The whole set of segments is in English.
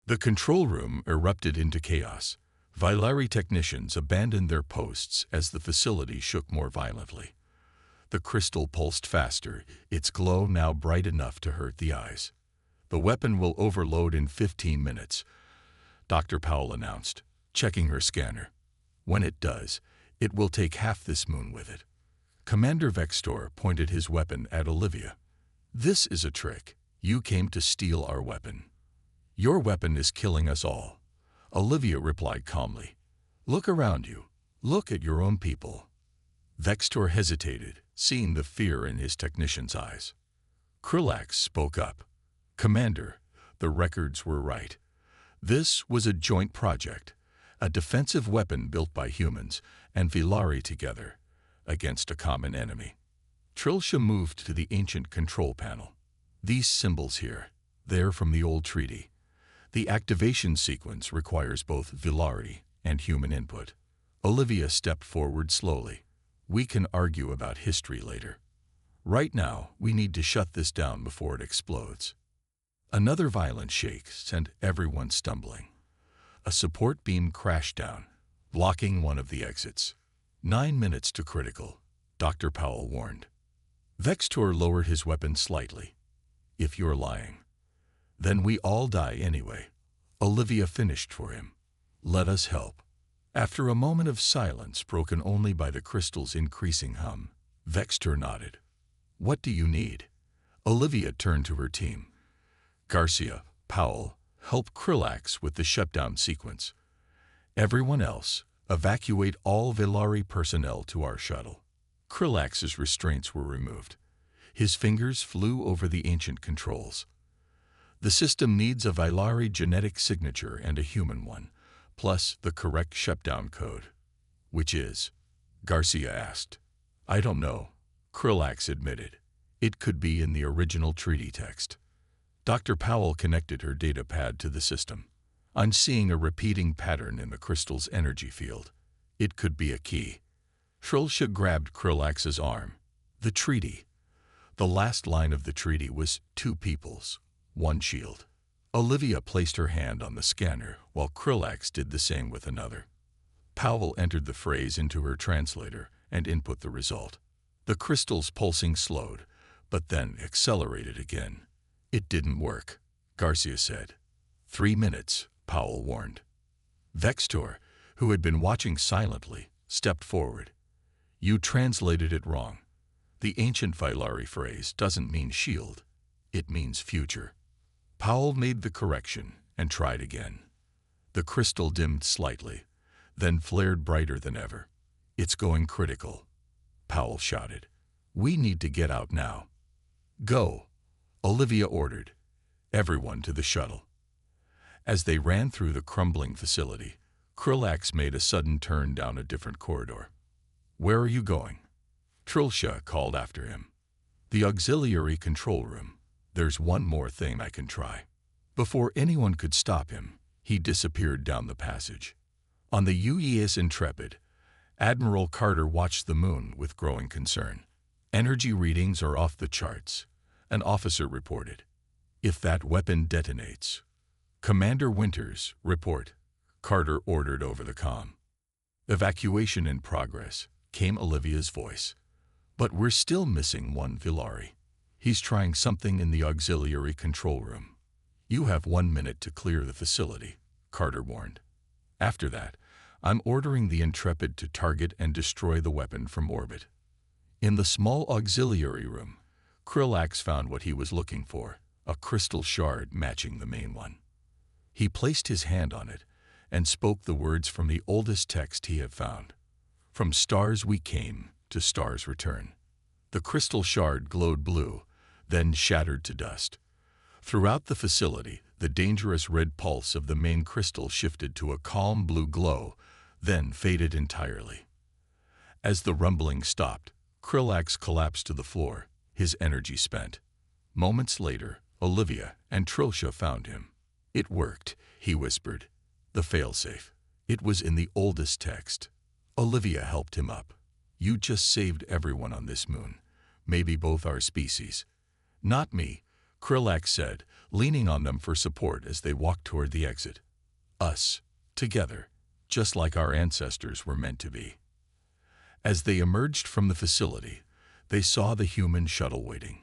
The control room erupted into chaos. Vilari technicians abandoned their posts as the facility shook more violently. The crystal pulsed faster, its glow now bright enough to hurt the eyes. "The weapon will overload in 15 minutes," Dr. Powell announced, checking her scanner. "When it does, it will take half this moon with it." Commander Vextor pointed his weapon at Olivia. "This is a trick. You came to steal our weapon." "Your weapon is killing us all," Olivia replied calmly. "Look around you. Look at your own people." Vextor hesitated, seeing the fear in his technician's eyes. Krillax spoke up. "Commander, the records were right. This was a joint project, a defensive weapon built by humans and Vilari together against a common enemy." Trilcia moved to the ancient control panel. "These symbols here, they're from the old treaty. The activation sequence requires both Vilari and human input." Olivia stepped forward slowly. "We can argue about history later. Right now, we need to shut this down before it explodes." Another violent shake sent everyone stumbling. A support beam crashed down, blocking one of the exits. 9 minutes to critical, Dr. Powell warned. Vextor lowered his weapon slightly. "If you're lying, then we all die anyway." Olivia finished for him. "Let us help." After a moment of silence broken only by the crystal's increasing hum, Vextor nodded. "What do you need?" Olivia turned to her team. "Garcia, Powell, help Krillax with the shutdown sequence. Everyone else, evacuate all Vilari personnel to our shuttle." Krillax's restraints were removed. His fingers flew over the ancient controls. "The system needs a Vilari genetic signature and a human one, plus the correct shutdown code." "Which is?" Garcia asked. "I don't know," Krillax admitted. "It could be in the original treaty text." Dr. Powell connected her data pad to the system. "I'm seeing a repeating pattern in the crystal's energy field. It could be a key." Trilcia grabbed Krillax's arm. "The treaty." The last line of the treaty was 2 peoples, 1 shield. Olivia placed her hand on the scanner while Krillax did the same with another. Powell entered the phrase into her translator and input the result. The crystal's pulsing slowed, but then accelerated again. "It didn't work," Garcia said. 3 minutes, Powell warned. Vextor, who had been watching silently, stepped forward. "You translated it wrong. The ancient Vilari phrase doesn't mean shield. It means future." Powell made the correction and tried again. The crystal dimmed slightly, then flared brighter than ever. "It's going critical," Powell shouted. "We need to get out now." "Go," Olivia ordered. "Everyone to the shuttle." As they ran through the crumbling facility, Krillax made a sudden turn down a different corridor. "Where are you going?" Trilcia called after him. "The auxiliary control room. There's one more thing I can try." Before anyone could stop him, he disappeared down the passage. On the UES Intrepid, Admiral Carter watched the moon with growing concern. "Energy readings are off the charts," an officer reported. "If that weapon detonates..." "Commander Winters, report," Carter ordered over the comm. "Evacuation in progress," came Olivia's voice. "But we're still missing one Vilari. He's trying something in the auxiliary control room." "You have 1 minute to clear the facility," Carter warned. "After that, I'm ordering the Intrepid to target and destroy the weapon from orbit." In the small auxiliary room, Krillax found what he was looking for, a crystal shard matching the main one. He placed his hand on it and spoke the words from the oldest text he had found. "From stars we came, to stars return." The crystal shard glowed blue, then shattered to dust. Throughout the facility, the dangerous red pulse of the main crystal shifted to a calm blue glow, then faded entirely. As the rumbling stopped, Krillax collapsed to the floor, his energy spent. Moments later, Olivia and Trilcia found him. "It worked," he whispered. "The failsafe. It was in the oldest text." Olivia helped him up. "You just saved everyone on this moon, maybe both our species." "Not me," Krillax said, leaning on them for support as they walked toward the exit. Us, together, just like our ancestors were meant to be. As they emerged from the facility, they saw the human shuttle waiting.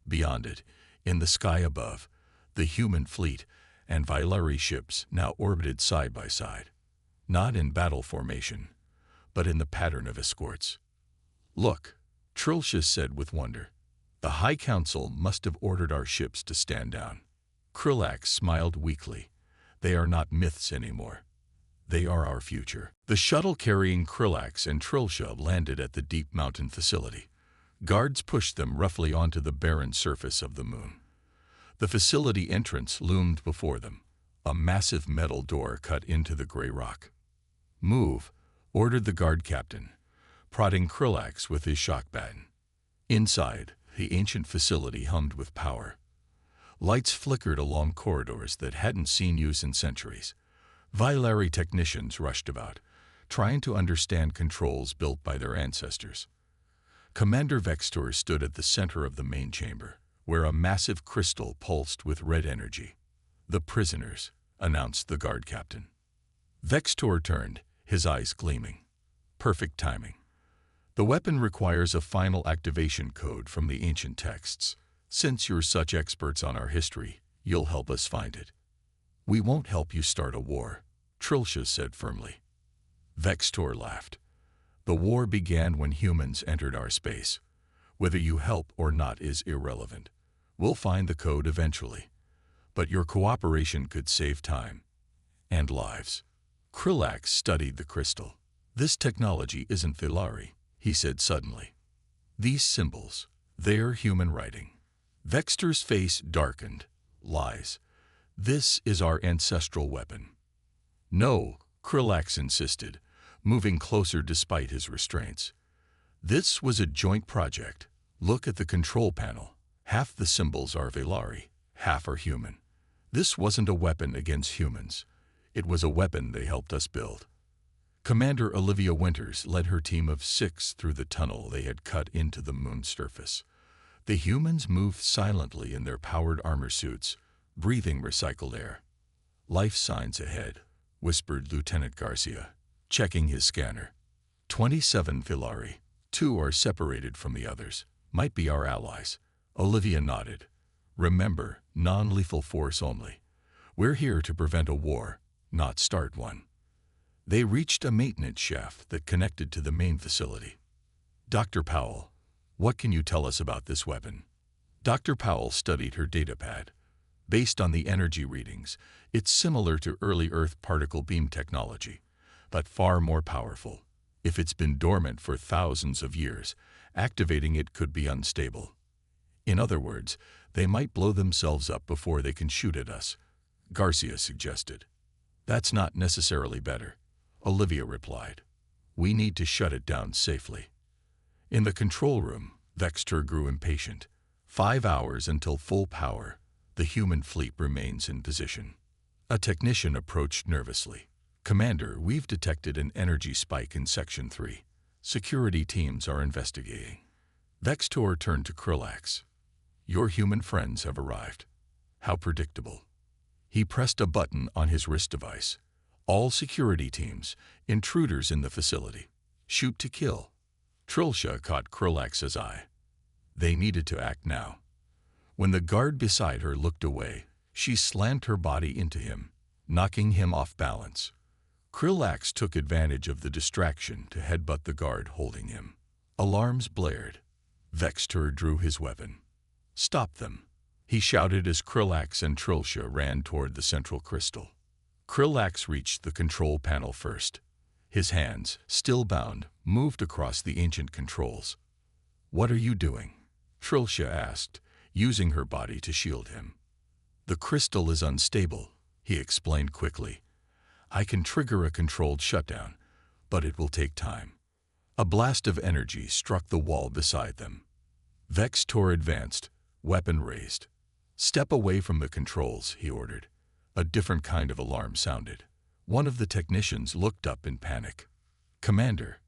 Beyond it, in the sky above, the human fleet and Vailari ships now orbited side by side, not in battle formation, but in the pattern of escorts. Look, Trilcia said with wonder. The High Council must have ordered our ships to stand down. Krillax smiled weakly. They are not myths anymore. They are our future. The shuttle carrying Krillax and Trilcia landed at the deep mountain facility. Guards pushed them roughly onto the barren surface of the moon. The facility entrance loomed before them, a massive metal door cut into the gray rock. Move, ordered the guard captain, prodding Krillax with his shock baton. Inside, the ancient facility hummed with power. Lights flickered along corridors that hadn't seen use in centuries. Vailari technicians rushed about, trying to understand controls built by their ancestors. Commander Vextor stood at the center of the main chamber, where a massive crystal pulsed with red energy. The prisoners, announced the guard captain. Vextor turned, his eyes gleaming. Perfect timing. The weapon requires a final activation code from the ancient texts. Since you're such experts on our history, you'll help us find it. We won't help you start a war, Trilcia said firmly. Vextor laughed. The war began when humans entered our space. Whether you help or not is irrelevant. We'll find the code eventually. But your cooperation could save time and lives. Krillax studied the crystal. This technology isn't Vailari, he said suddenly. These symbols, they're human writing. Vextor's face darkened. Lies. This is our ancestral weapon. No, Krillax insisted, moving closer despite his restraints. This was a joint project. Look at the control panel. Half the symbols are Vailari, half are human. This wasn't a weapon against humans. It was a weapon they helped us build. Commander Olivia Winters led her team of 6 through the tunnel they had cut into the moon's surface. The humans moved silently in their powered armor suits, breathing recycled air. Life signs ahead, whispered Lieutenant Garcia, checking his scanner. 27 Vailari. 2 are separated from the others. Might be our allies. Olivia nodded. Remember, non-lethal force only. We're here to prevent a war, not start one. They reached a maintenance shaft that connected to the main facility. Dr. Powell, what can you tell us about this weapon? Dr. Powell studied her datapad. Based on the energy readings, it's similar to early Earth particle beam technology, but far more powerful. If it's been dormant for thousands of years, activating it could be unstable. In other words, they might blow themselves up before they can shoot at us, Garcia suggested. That's not necessarily better, Olivia replied. We need to shut it down safely. In the control room, Vextor grew impatient. 5 hours until full power. The human fleet remains in position. A technician approached nervously. Commander, we've detected an energy spike in Section 3. Security teams are investigating. Vextor turned to Krillax. Your human friends have arrived. How predictable. He pressed a button on his wrist device. All security teams, intruders in the facility. Shoot to kill. Trilcia caught Krillax's eye. They needed to act now. When the guard beside her looked away, she slammed her body into him, knocking him off balance. Krillax took advantage of the distraction to headbutt the guard holding him. Alarms blared. Vextor drew his weapon. Stop them, he shouted as Krillax and Trilcia ran toward the central crystal. Krillax reached the control panel first. His hands, still bound, moved across the ancient controls. What are you doing? Trilcia asked, using her body to shield him. The crystal is unstable, he explained quickly. I can trigger a controlled shutdown, but it will take time. A blast of energy struck the wall beside them. Vextor advanced, weapon raised. Step away from the controls, he ordered. A different kind of alarm sounded. One of the technicians looked up in panic. Commander,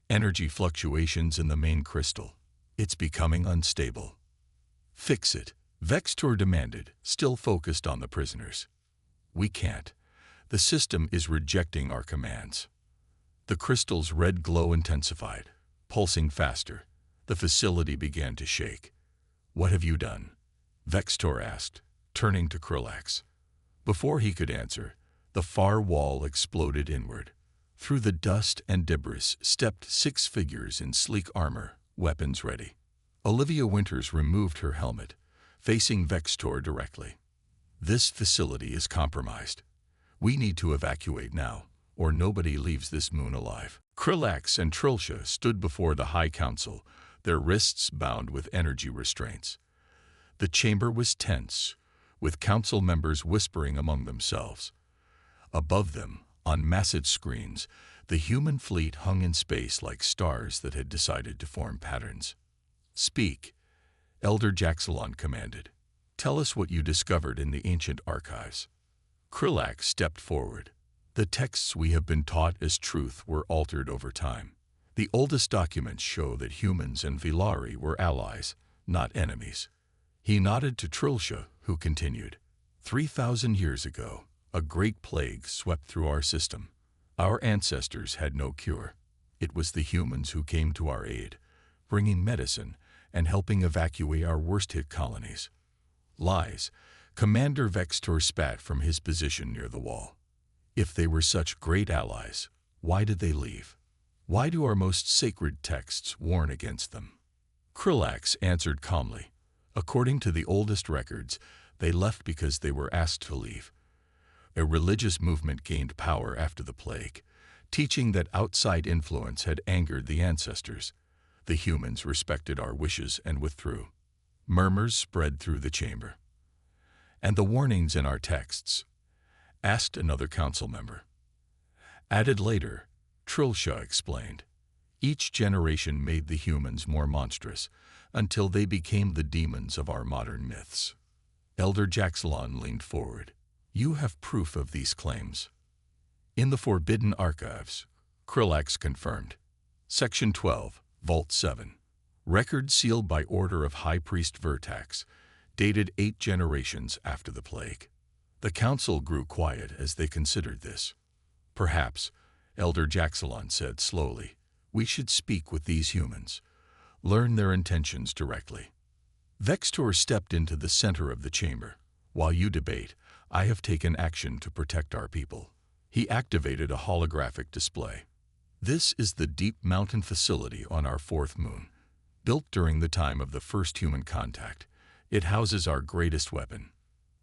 energy fluctuations in the main crystal. It's becoming unstable. Fix it, Vextor demanded, still focused on the prisoners. We can't. The system is rejecting our commands. The crystal's red glow intensified, pulsing faster. The facility began to shake. What have you done? Vextor asked, turning to Krillax. Before he could answer, the far wall exploded inward. Through the dust and debris stepped 6 figures in sleek armor, weapons ready. Olivia Winters removed her helmet, facing Vextor directly. This facility is compromised. We need to evacuate now, or nobody leaves this moon alive. Krillax and Trilcia stood before the High Council, their wrists bound with energy restraints. The chamber was tense, with council members whispering among themselves. Above them, on massive screens, the human fleet hung in space like stars that had decided to form patterns. Speak, Elder Jaxalon commanded. Tell us what you discovered in the ancient archives. Krillax stepped forward. The texts we have been taught as truth were altered over time. The oldest documents show that humans and Villari were allies, not enemies. He nodded to Trilcia, who continued. 3,000 years ago, a great plague swept through our system. Our ancestors had no cure. It was the humans who came to our aid, bringing medicine and helping evacuate our worst-hit colonies. Lies. Commander Vextor spat from his position near the wall. If they were such great allies, why did they leave? Why do our most sacred texts warn against them? Krillax answered calmly. According to the oldest records, they left because they were asked to leave. A religious movement gained power after the plague, teaching that outside influence had angered the ancestors. The humans respected our wishes and withdrew. Murmurs spread through the chamber. And the warnings in our texts? Asked another council member. Added later, Trilcia explained. Each generation made the humans more monstrous, until they became the demons of our modern myths. Elder Jaxalon leaned forward. You have proof of these claims. In the Forbidden Archives, Krillax confirmed. Section 12, Vault 7. Record sealed by order of High Priest Vertax, dated 8 generations after the plague. The council grew quiet as they considered this. Perhaps, Elder Jaxalon said slowly, we should speak with these humans, learn their intentions directly. Vextor stepped into the center of the chamber. While you debate, I have taken action to protect our people. He activated a holographic display. This is the Deep Mountain facility on our 4th moon. Built during the time of the first human contact, it houses our greatest weapon.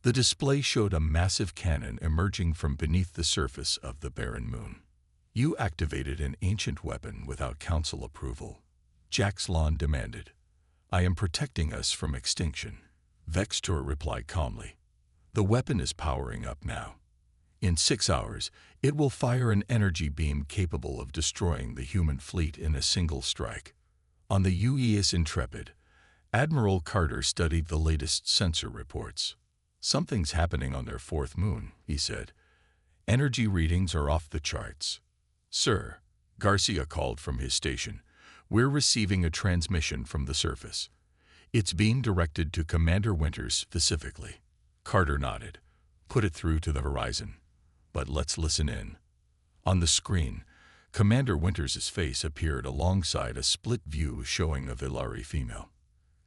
The display showed a massive cannon emerging from beneath the surface of the barren moon. You activated an ancient weapon without council approval, Jaxalon demanded. I am protecting us from extinction, Vextor replied calmly. The weapon is powering up now. In 6 hours, it will fire an energy beam capable of destroying the human fleet in a single strike. On the UES Intrepid, Admiral Carter studied the latest sensor reports. Something's happening on their 4th moon, he said. Energy readings are off the charts. Sir, Garcia called from his station. We're receiving a transmission from the surface. It's being directed to Commander Winters specifically. Carter nodded. Put it through to the horizon. But let's listen in. On the screen, Commander Winters' face appeared alongside a split view showing a Villari female.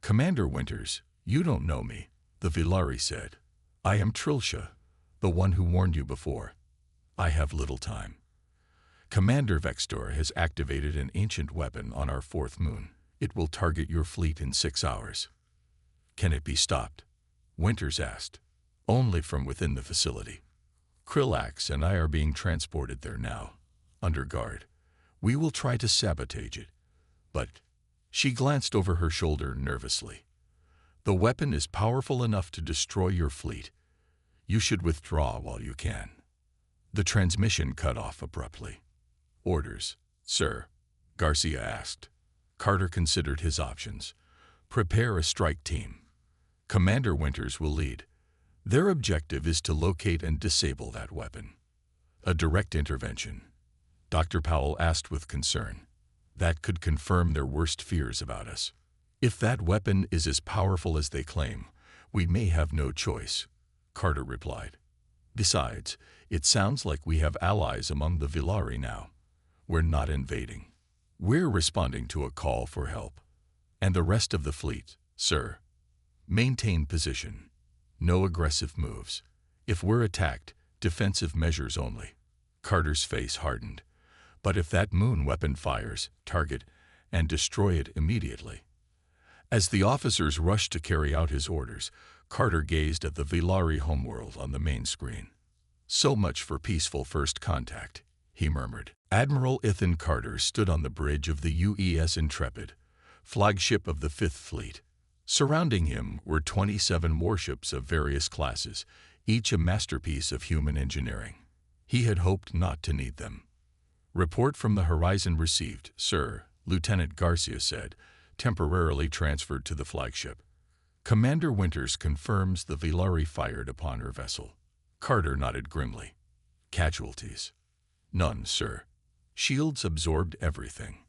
Commander Winters, you don't know me, the Villari said. I am Trilcia, the one who warned you before. I have little time. Commander Vextor has activated an ancient weapon on our 4th moon. It will target your fleet in 6 hours. Can it be stopped? Winters asked. Only from within the facility. Krillax and I are being transported there now, under guard. We will try to sabotage it. But she glanced over her shoulder nervously. The weapon is powerful enough to destroy your fleet. You should withdraw while you can. The transmission cut off abruptly. Orders, sir, Garcia asked. Carter considered his options. Prepare a strike team. Commander Winters will lead. Their objective is to locate and disable that weapon. A direct intervention, Dr. Powell asked with concern. That could confirm their worst fears about us. If that weapon is as powerful as they claim, We may have no choice, Carter replied. Besides, it sounds like we have allies among the Villari now. We're not invading. We're responding to a call for help. And the rest of the fleet, sir. Maintain position. No aggressive moves. If we're attacked, defensive measures only. Carter's face hardened. But if that moon weapon fires, target, and destroy it immediately. As the officers rushed to carry out his orders, Carter gazed at the Villari homeworld on the main screen. So much for peaceful first contact, he murmured. Admiral Ethan Carter stood on the bridge of the UES Intrepid, flagship of the Fifth Fleet. Surrounding him were 27 warships of various classes, each a masterpiece of human engineering. He had hoped not to need them. Report from the horizon received, sir, Lieutenant Garcia said, temporarily transferred to the flagship. Commander Winters confirms the Villari fired upon her vessel. Carter nodded grimly. Casualties? None, sir. Shields absorbed everything.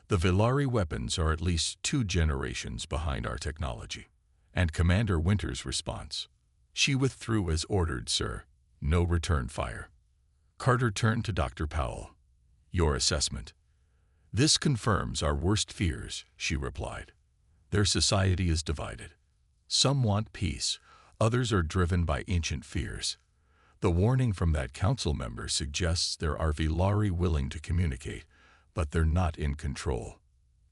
The Villari weapons are at least 2 generations behind our technology. And Commander Winters' response. She withdrew as ordered, sir. No return fire. Carter turned to Dr. Powell. Your assessment. This confirms our worst fears, she replied. Their society is divided. Some want peace, others are driven by ancient fears. The warning from that council member suggests there are Villari willing to communicate, but they're not in control.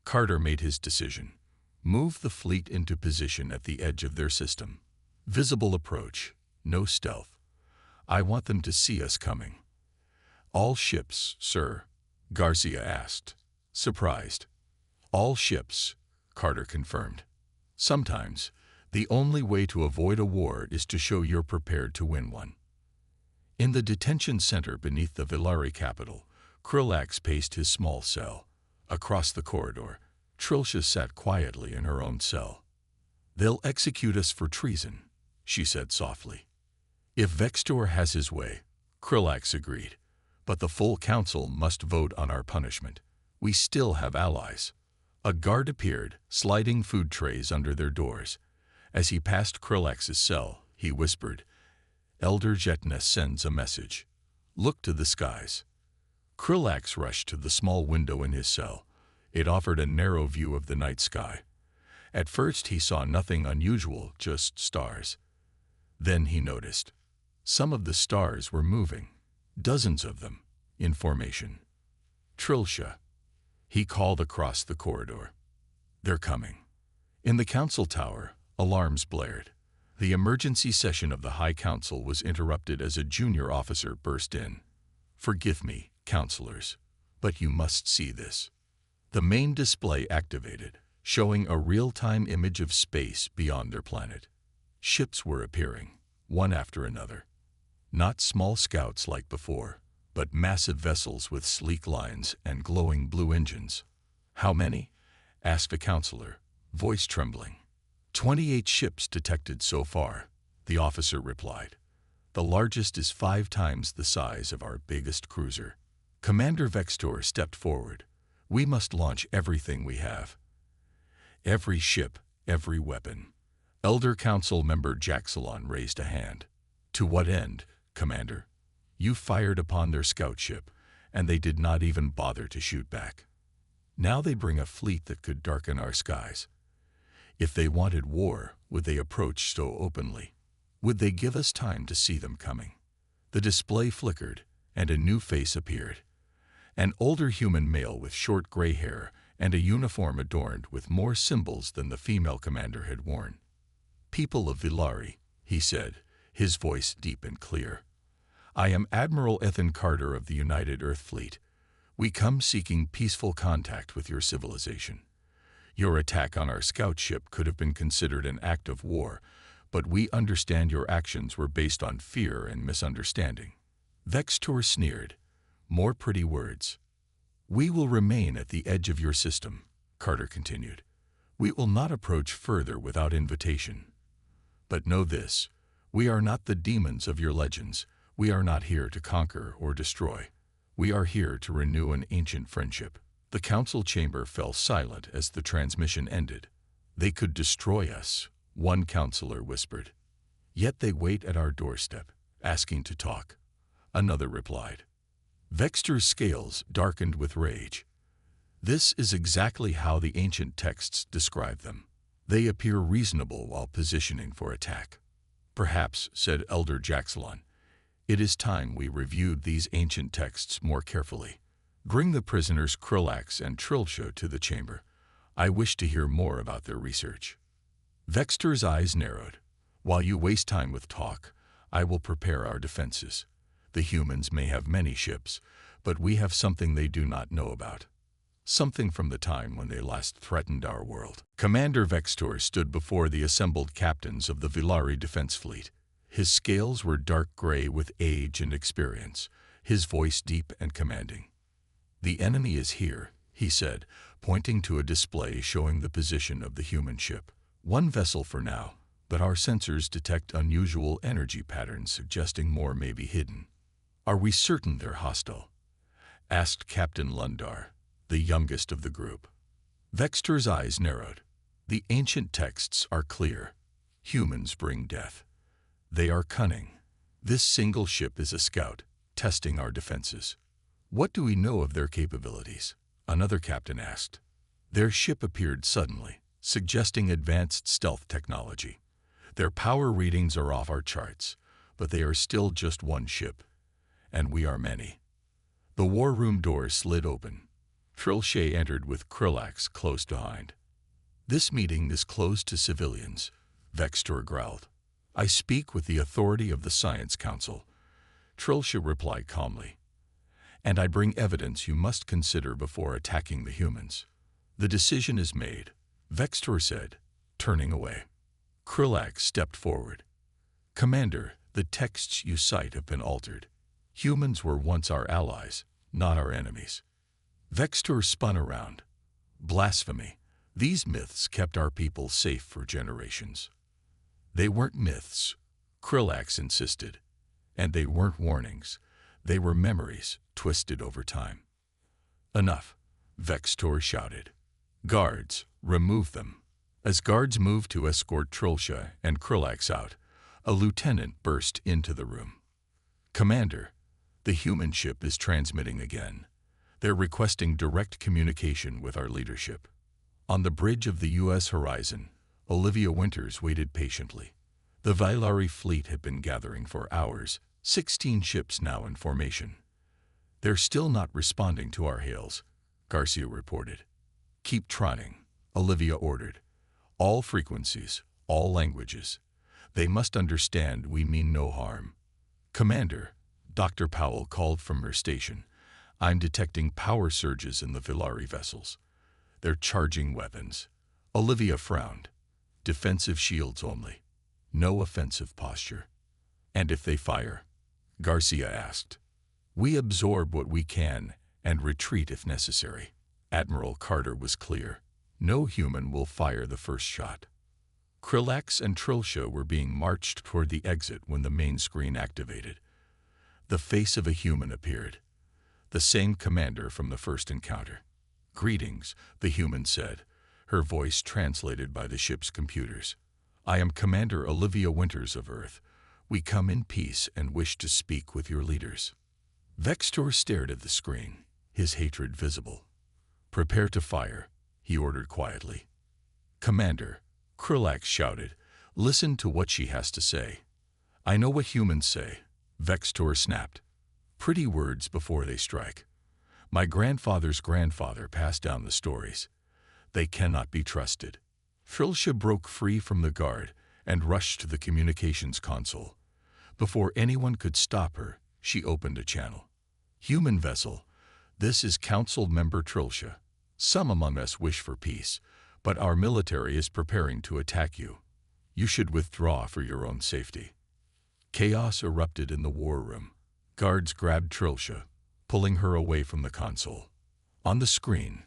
Carter made his decision. Move the fleet into position at the edge of their system. Visible approach, no stealth. I want them to see us coming. All ships, sir, Garcia asked, surprised. All ships, Carter confirmed. Sometimes, the only way to avoid a war is to show you're prepared to win one. In the detention center beneath the Villari capital, Krillax paced his small cell. Across the corridor, Trilcia sat quietly in her own cell. They'll execute us for treason, she said softly. If Vextor has his way, Krillax agreed, but the full council must vote on our punishment. We still have allies. A guard appeared, sliding food trays under their doors. As he passed Krillax's cell, he whispered, Elder Jetna sends a message. Look to the skies. Krillax rushed to the small window in his cell. It offered a narrow view of the night sky. At first he saw nothing unusual, just stars. Then he noticed. Some of the stars were moving, dozens of them, in formation. Trilcia, he called across the corridor. They're coming. In the council tower, alarms blared. The emergency session of the High Council was interrupted as a junior officer burst in. Forgive me, counselors, but you must see this. The main display activated, showing a real-time image of space beyond their planet. Ships were appearing, one after another. Not small scouts like before, but massive vessels with sleek lines and glowing blue engines. How many? Asked a counselor, voice trembling. 28 ships detected so far, the officer replied. The largest is 5 times the size of our biggest cruiser. Commander Vextor stepped forward. We must launch everything we have. Every ship, every weapon. Elder Council member Jaxalon raised a hand. To what end, Commander? You fired upon their scout ship, and they did not even bother to shoot back. Now they bring a fleet that could darken our skies. If they wanted war, would they approach so openly? Would they give us time to see them coming? The display flickered, and a new face appeared. An older human male with short gray hair and a uniform adorned with more symbols than the female commander had worn. People of Villari, he said, his voice deep and clear. I am Admiral Ethan Carter of the United Earth Fleet. We come seeking peaceful contact with your civilization. Your attack on our scout ship could have been considered an act of war, but we understand your actions were based on fear and misunderstanding. Vextor sneered. More pretty words. We will remain at the edge of your system, Carter continued. We will not approach further without invitation. But know this, we are not the demons of your legends. We are not here to conquer or destroy. We are here to renew an ancient friendship. The council chamber fell silent as the transmission ended. They could destroy us, one counselor whispered. Yet they wait at our doorstep, asking to talk, another replied. Vextor's scales darkened with rage. This is exactly how the ancient texts describe them. They appear reasonable while positioning for attack. Perhaps, said Elder Jaxalon, it is time we reviewed these ancient texts more carefully. Bring the prisoners Krillax and Trilsha to the chamber. I wish to hear more about their research. Vextor's eyes narrowed. While you waste time with talk, I will prepare our defenses. The humans may have many ships, but we have something they do not know about. Something from the time when they last threatened our world. Commander Vextor stood before the assembled captains of the Villari defense fleet. His scales were dark gray with age and experience, his voice deep and commanding. The enemy is here, he said, pointing to a display showing the position of the human ship. One vessel for now, but our sensors detect unusual energy patterns suggesting more may be hidden. Are we certain they're hostile? Asked Captain Lundar, the youngest of the group. Vextor's eyes narrowed. The ancient texts are clear. Humans bring death. They are cunning. This single ship is a scout, testing our defenses. What do we know of their capabilities? Another captain asked. Their ship appeared suddenly, suggesting advanced stealth technology. Their power readings are off our charts, but they are still just one ship, and we are many. The war room door slid open. Trilsha entered with Krillax close behind. This meeting is closed to civilians, Vextor growled. I speak with the authority of the Science Council. Trilsha replied calmly. And I bring evidence you must consider before attacking the humans. The decision is made, Vextor said, turning away. Krillax stepped forward. Commander, the texts you cite have been altered. Humans were once our allies, not our enemies. Vextor spun around. Blasphemy. These myths kept our people safe for generations. They weren't myths, Krillax insisted. And they weren't warnings. They were memories, twisted over time. Enough, Vextor shouted. Guards, remove them. As guards moved to escort Trilsha and Krillax out, a lieutenant burst into the room. Commander, the human ship is transmitting again. They're requesting direct communication with our leadership. On the bridge of the U.S. horizon, Olivia Winters waited patiently. The Villari fleet had been gathering for hours, 16 ships now in formation. They're still not responding to our hails, Garcia reported. Keep trying, Olivia ordered. All frequencies, all languages. They must understand we mean no harm. Commander, Dr. Powell called from her station. I'm detecting power surges in the Villari vessels. They're charging weapons. Olivia frowned. Defensive shields only. No offensive posture. And if they fire? Garcia asked. We absorb what we can and retreat if necessary. Admiral Carter was clear. No human will fire the first shot. Krillax and Trilsha were being marched toward the exit when the main screen activated. The face of a human appeared. The same commander from the first encounter. Greetings, the human said, her voice translated by the ship's computers. I am Commander Olivia Winters of Earth. We come in peace and wish to speak with your leaders. Vextor stared at the screen, his hatred visible. Prepare to fire, he ordered quietly. Commander, Krillax shouted, listen to what she has to say. I know what humans say, Vextor snapped. Pretty words before they strike. My grandfather's grandfather passed down the stories. They cannot be trusted. Trilsha broke free from the guard and rushed to the communications console. Before anyone could stop her, she opened a channel. Human vessel, this is Council Member Trilsha. Some among us wish for peace, but our military is preparing to attack you. You should withdraw for your own safety. Chaos erupted in the war room. Guards grabbed Trilsha, pulling her away from the console. On the screen,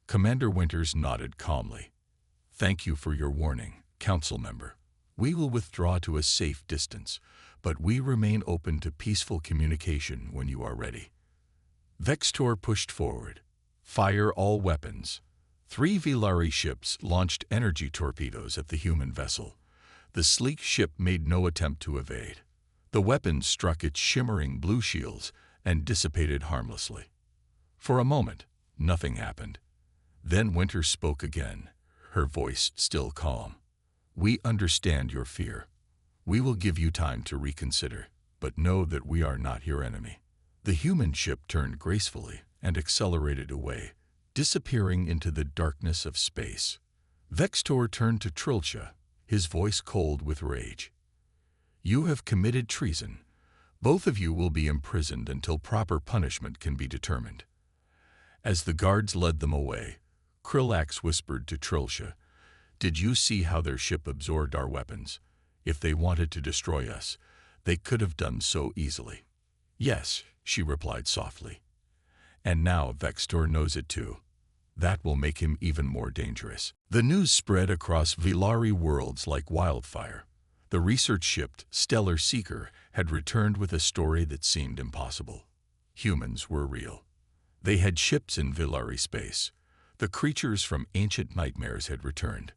Commander Winters nodded calmly. Thank you for your warning, Council Member. We will withdraw to a safe distance, but we remain open to peaceful communication when you are ready. Vextor pushed forward. Fire all weapons. 3 Villari ships launched energy torpedoes at the human vessel, The sleek ship made no attempt to evade. The weapons struck its shimmering blue shields and dissipated harmlessly. For a moment, nothing happened. Then Winter spoke again, her voice still calm. "We understand your fear. We will give you time to reconsider, but know that we are not your enemy." The human ship turned gracefully and accelerated away, disappearing into the darkness of space. Vextor turned to Trilcia, his voice cold with rage. "You have committed treason. Both of you will be imprisoned until proper punishment can be determined." As the guards led them away, Krillax whispered to Trilcia, "Did you see how their ship absorbed our weapons? If they wanted to destroy us, they could have done so easily." "Yes," she replied softly. "And now Vextor knows it too. That will make him even more dangerous." The news spread across Vilari worlds like wildfire. The research ship Stellar Seeker had returned with a story that seemed impossible. Humans were real. They had ships in Vilari space. The creatures from ancient nightmares had returned.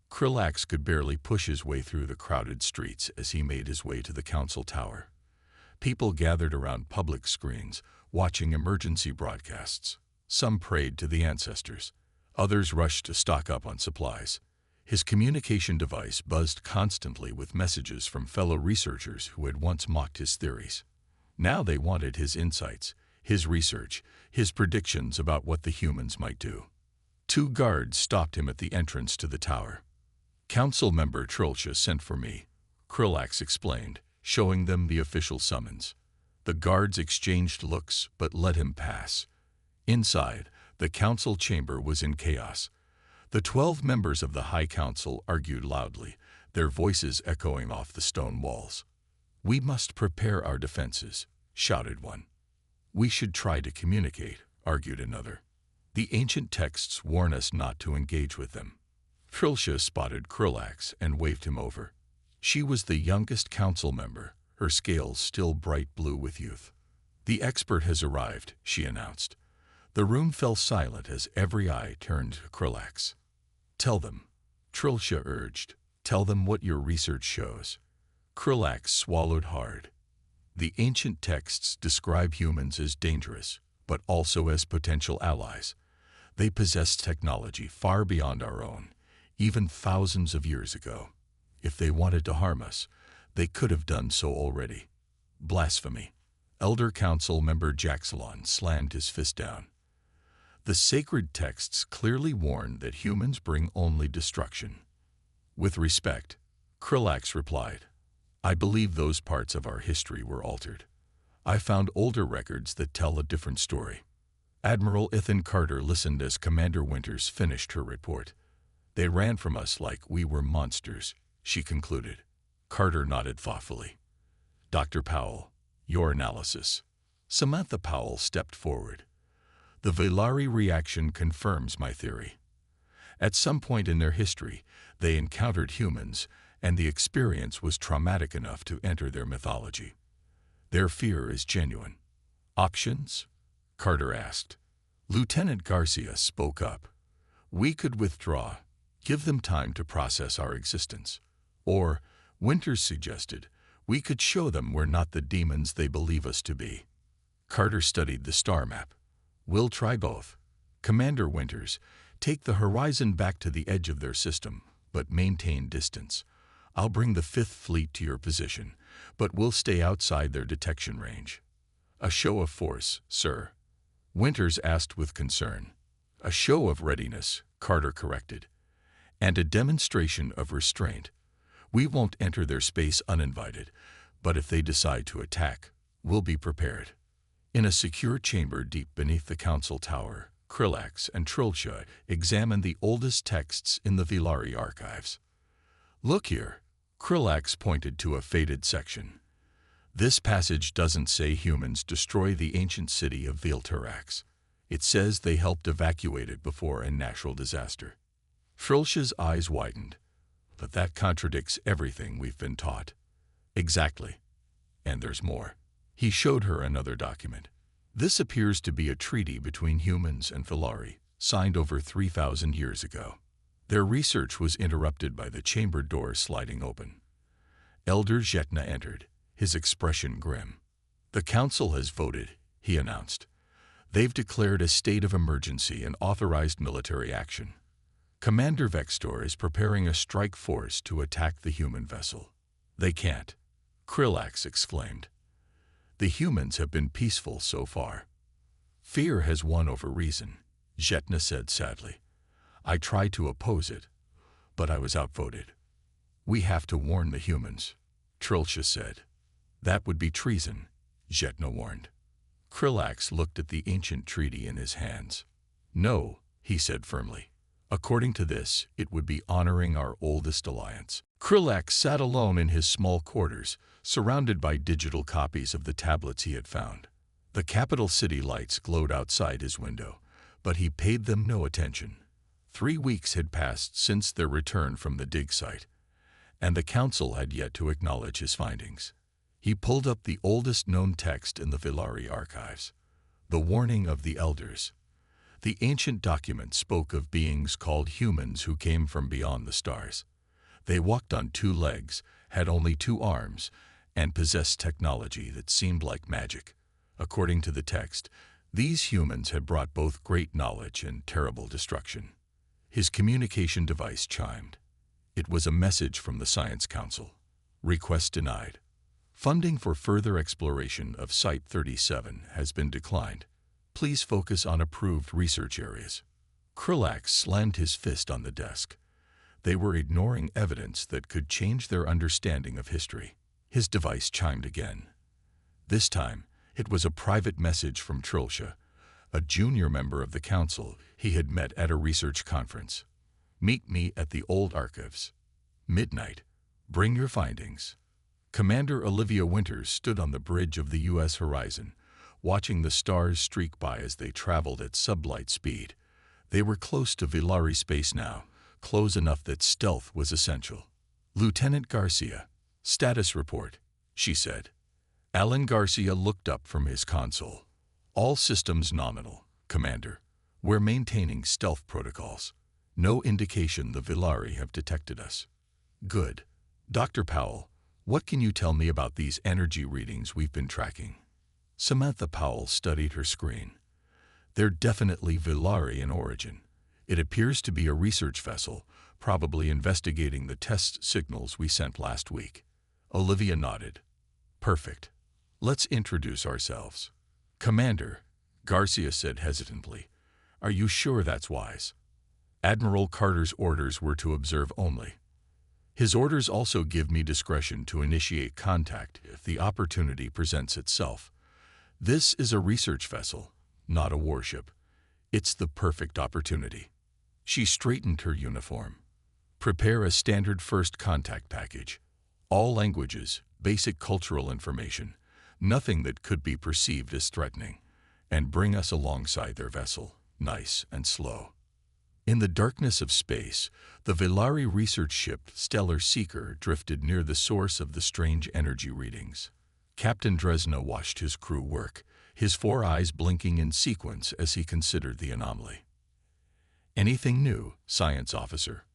Krillax could barely push his way through the crowded streets as he made his way to the council tower. People gathered around public screens, watching emergency broadcasts. Some prayed to the ancestors. Others rushed to stock up on supplies. His communication device buzzed constantly with messages from fellow researchers who had once mocked his theories. Now they wanted his insights, his research, his predictions about what the humans might do. 2 guards stopped him at the entrance to the tower. "Council member Trilcia sent for me," Krillax explained, showing them the official summons. The guards exchanged looks but let him pass. Inside, the council chamber was in chaos. The 12 members of the High Council argued loudly, their voices echoing off the stone walls. "We must prepare our defenses," shouted one. "We should try to communicate," argued another. "The ancient texts warn us not to engage with them." Trilcia spotted Krillax and waved him over. She was the youngest council member, her scales still bright blue with youth. "The expert has arrived," she announced. The room fell silent as every eye turned to Krillax. "Tell them," Trilcia urged. "Tell them what your research shows." Krillax swallowed hard. "The ancient texts describe humans as dangerous, but also as potential allies. They possess technology far beyond our own, even thousands of years ago. If they wanted to harm us, they could have done so already." "Blasphemy." Elder Council member Jaxalon slammed his fist down. "The sacred texts clearly warn that humans bring only destruction." With respect, Krillax replied, "I believe those parts of our history were altered. I found older records that tell a different story." Admiral Ethan Carter listened as Commander Winters finished her report. "They ran from us like we were monsters," she concluded. Carter nodded thoughtfully. "Dr. Powell, your analysis." Samantha Powell stepped forward. "The Vilari reaction confirms my theory. At some point in their history, they encountered humans, and the experience was traumatic enough to enter their mythology. Their fear is genuine." "Options?" Carter asked. Lieutenant Garcia spoke up. "We could withdraw, give them time to process our existence. Or, Winters suggested, we could show them we're not the demons they believe us to be." Carter studied the star map. "We'll try both. Commander Winters, take the horizon back to the edge of their system, but maintain distance. I'll bring the 5th Fleet to your position, but we'll stay outside their detection range." "A show of force, sir?" Winters asked with concern. "A show of readiness," Carter corrected. "And a demonstration of restraint. We won't enter their space uninvited, but if they decide to attack, we'll be prepared." In a secure chamber deep beneath the council tower, Krillax and Trilcia examined the oldest texts in the Vilari archives. "Look here," Krillax pointed to a faded section. "This passage doesn't say humans destroy the ancient city of Vilturax. It says they helped evacuate it before a natural disaster." Trilcia's eyes widened. "But that contradicts everything we've been taught." "Exactly. And there's more." He showed her another document. "This appears to be a treaty between humans and Vilari, signed over 3,000 years ago. Their research was interrupted by the chamber door sliding open. Elder Jetna entered, his expression grim. "The council has voted," he announced. "They've declared a state of emergency and authorized military action. Commander Vextor is preparing a strike force to attack the human vessel." "They can't," Krillax exclaimed. "The humans have been peaceful so far." "Fear has won over reason," Jetna said sadly. "I tried to oppose it, but I was outvoted." "We have to warn the humans," Trilcia said. "That would be treason," Jetna warned. Krillax looked at the ancient treaty in his hands. "No," he said firmly. "According to this, it would be honoring our oldest alliance." Krillax sat alone in his small quarters, surrounded by digital copies of the tablets he had found. The capital city lights glowed outside his window, but he paid them no attention. 3 weeks had passed since their return from the dig site, and the council had yet to acknowledge his findings. He pulled up the oldest known text in the Villari archives, the Warning of the Elders. The ancient document spoke of beings called humans who came from beyond the stars. They walked on 2 legs, had only 2 arms, and possessed technology that seemed like magic. According to the text, these humans had brought both great knowledge and terrible destruction. His communication device chimed. It was a message from the Science Council. Request denied. Funding for further exploration of Site-37 has been declined. Please focus on approved research areas. Krillax slammed his fist on the desk. They were ignoring evidence that could change their understanding of history. His device chimed again. This time, it was a private message from Trilcia, a junior member of the council he had met at a research conference. "Meet me at the old archives. Midnight. Bring your findings." Commander Olivia Winters stood on the bridge of the U.S. horizon, watching the stars streak by as they traveled at sublight speed. They were close to Villari space now, close enough that stealth was essential. "Lieutenant Garcia, status report," she said. Alan Garcia looked up from his console. "All systems nominal, Commander. We're maintaining stealth protocols. No indication the Villari have detected us." "Good. Dr. Powell, what can you tell me about these energy readings we've been tracking?" Samantha Powell studied her screen. "They're definitely Villari in origin. It appears to be a research vessel, probably investigating the test signals we sent last week." Olivia nodded. "Perfect. Let's introduce ourselves." "Commander," Garcia said hesitantly, "are you sure that's wise?" "Admiral Carter's orders were to observe only. His orders also give me discretion to initiate contact if the opportunity presents itself. This is a research vessel, not a warship. It's the perfect opportunity." She straightened her uniform. "Prepare a standard first contact package. All languages, basic cultural information, nothing that could be perceived as threatening, and bring us alongside their vessel, nice and slow." In the darkness of space, the Villari research ship Stellar Seeker drifted near the source of the strange energy readings. Captain Dresna watched his crew work, his 4 eyes blinking in sequence as he considered the anomaly. "Anything new, Science Officer?"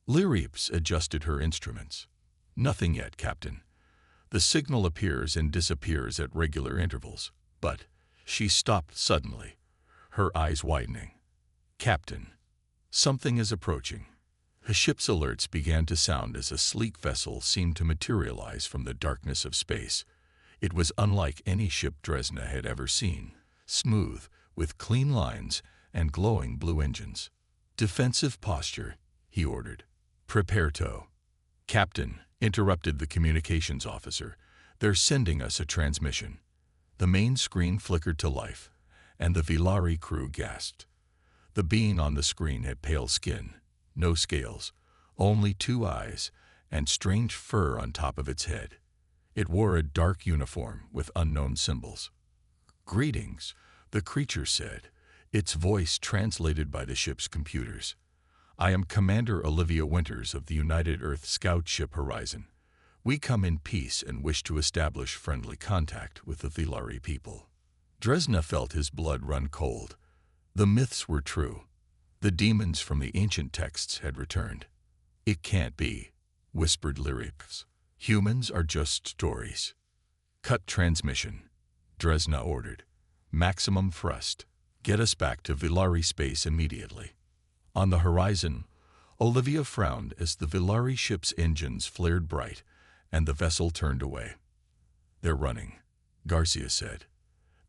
Lyrips adjusted her instruments. "Nothing yet, Captain. The signal appears and disappears at regular intervals, but..." She stopped suddenly, her eyes widening. "Captain, something is approaching." The ship's alerts began to sound as a sleek vessel seemed to materialize from the darkness of space. It was unlike any ship Dresna had ever seen, smooth, with clean lines and glowing blue engines. "Defensive posture," he ordered. "Prepare tow." "Captain," interrupted the communications officer, "they're sending us a transmission." The main screen flickered to life, and the Villari crew gasped. The being on the screen had pale skin, no scales, only 2 eyes, and strange fur on top of its head. It wore a dark uniform with unknown symbols. "Greetings," the creature said, its voice translated by the ship's computers. "I am Commander Olivia Winters of the United Earth Scout Ship Horizon. We come in peace and wish to establish friendly contact with the Villari people." Dresna felt his blood run cold. The myths were true. The demons from the ancient texts had returned. "It can't be," whispered Lyrips. Humans are just stories. Cut transmission. Dresna ordered. Maximum thrust. Get us back to Villari space immediately. On the horizon, Olivia frowned as the Villari ship's engines flared bright and the vessel turned away. They're running, Garcia said.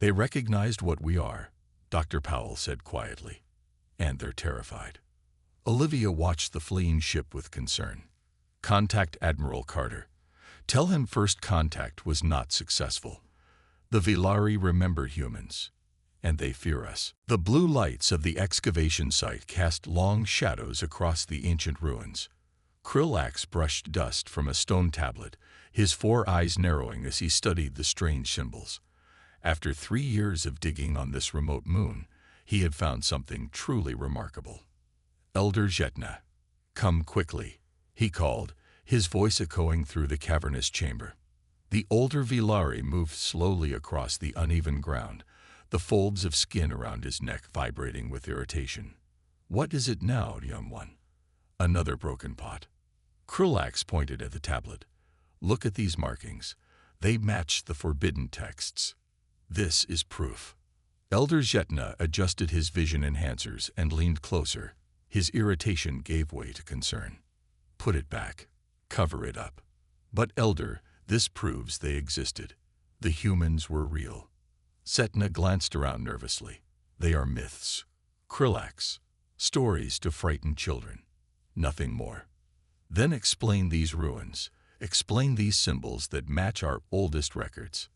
They recognized what we are, Dr. Powell said quietly. And they're terrified. Olivia watched the fleeing ship with concern. Contact Admiral Carter. Tell him first contact was not successful. The Villari remember humans, and they fear us. The blue lights of the excavation site cast long shadows across the ancient ruins. Krillax brushed dust from a stone tablet, his 4 eyes narrowing as he studied the strange symbols. After 3 years of digging on this remote moon, he had found something truly remarkable. Elder Jetna, come quickly, he called, his voice echoing through the cavernous chamber. The older Villari moved slowly across the uneven ground, the folds of skin around his neck vibrating with irritation. What is it now, young one? Another broken pot. Krillax pointed at the tablet. Look at these markings. They match the forbidden texts. This is proof. Elder Jetna adjusted his vision enhancers and leaned closer. His irritation gave way to concern. Put it back. Cover it up. But Elder, this proves they existed. The humans were real. Setna glanced around nervously. They are myths. Krillax. Stories to frighten children. Nothing more. Then explain these ruins. Explain these symbols that match our oldest records.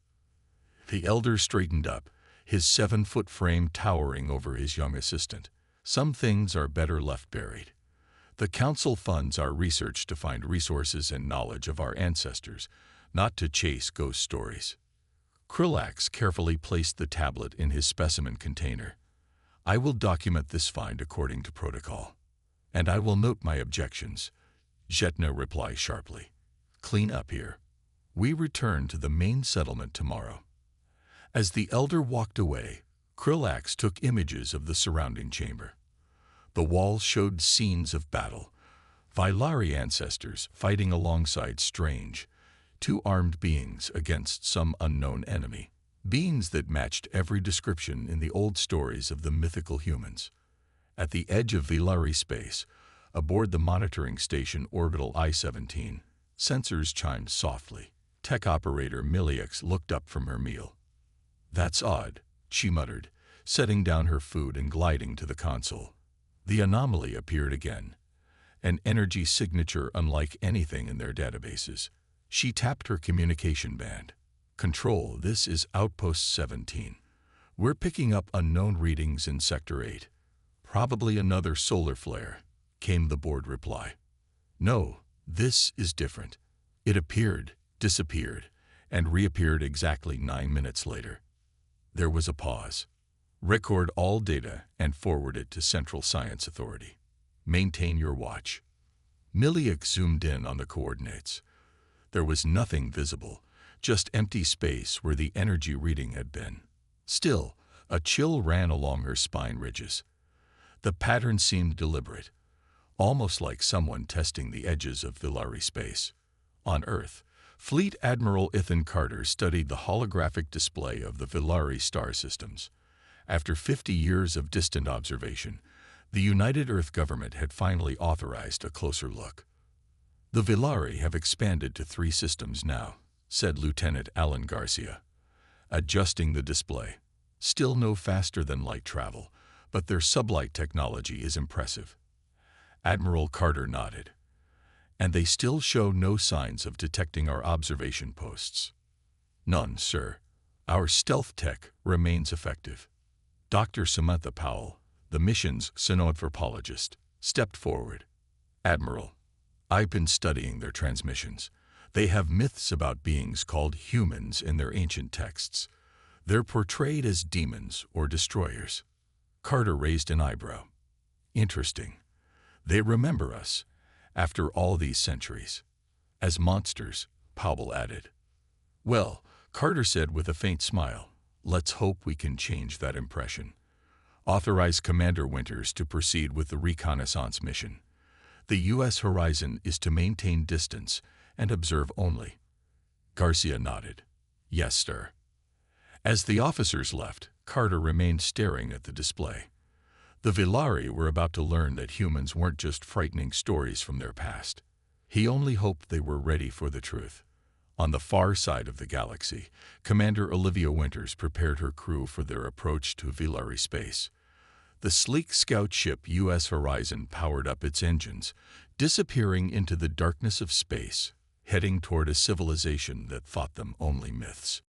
The elder straightened up, his 7-foot frame towering over his young assistant. Some things are better left buried. The council funds our research to find resources and knowledge of our ancestors, not to chase ghost stories. Krillax carefully placed the tablet in his specimen container. I will document this find according to protocol. And I will note my objections. Jetna replied sharply. Clean up here. We return to the main settlement tomorrow. As the elder walked away, Krillax took images of the surrounding chamber. The walls showed scenes of battle. Villari ancestors fighting alongside strange, 2-armed beings against some unknown enemy. Beings that matched every description in the old stories of the mythical humans. At the edge of Villari space, aboard the monitoring station Orbital I-17, sensors chimed softly. Tech operator Miliax looked up from her meal. That's odd, she muttered, setting down her food and gliding to the console. The anomaly appeared again, an energy signature unlike anything in their databases. She tapped her communication band. Control, this is Outpost 17. We're picking up unknown readings in Sector 8. Probably another solar flare, came the board reply. No, this is different. It appeared, disappeared, and reappeared exactly 9 minutes later. There was a pause. Record all data and forward it to Central Science Authority. Maintain your watch. Miliax zoomed in on the coordinates. There was nothing visible, just empty space where the energy reading had been. Still, a chill ran along her spine ridges. The pattern seemed deliberate, almost like someone testing the edges of Villari space. On Earth, Fleet Admiral Ethan Carter studied the holographic display of the Villari star systems. After 50 years of distant observation, the United Earth government had finally authorized a closer look. The Villari have expanded to 3 systems now, said Lieutenant Alan Garcia, adjusting the display. Still no faster than light travel, but their sublight technology is impressive. Admiral Carter nodded. And they still show no signs of detecting our observation posts. None, sir. Our stealth tech remains effective. Dr. Samantha Powell, the mission's xenoanthropologist, stepped forward. Admiral, I've been studying their transmissions. They have myths about beings called humans in their ancient texts. They're portrayed as demons or destroyers. Carter raised an eyebrow. Interesting. They remember us, after all these centuries. As monsters, Powell added. Well, Carter said with a faint smile, let's hope we can change that impression. Authorize Commander Winters to proceed with the reconnaissance mission. The U.S. horizon is to maintain distance and observe only. Garcia nodded. Yes, sir. As the officers left, Carter remained staring at the display. The Villari were about to learn that humans weren't just frightening stories from their past. He only hoped they were ready for the truth. On the far side of the galaxy, Commander Olivia Winters prepared her crew for their approach to Villari space. The sleek scout ship U.S. Horizon powered up its engines, disappearing into the darkness of space, heading toward a civilization that thought them only myths.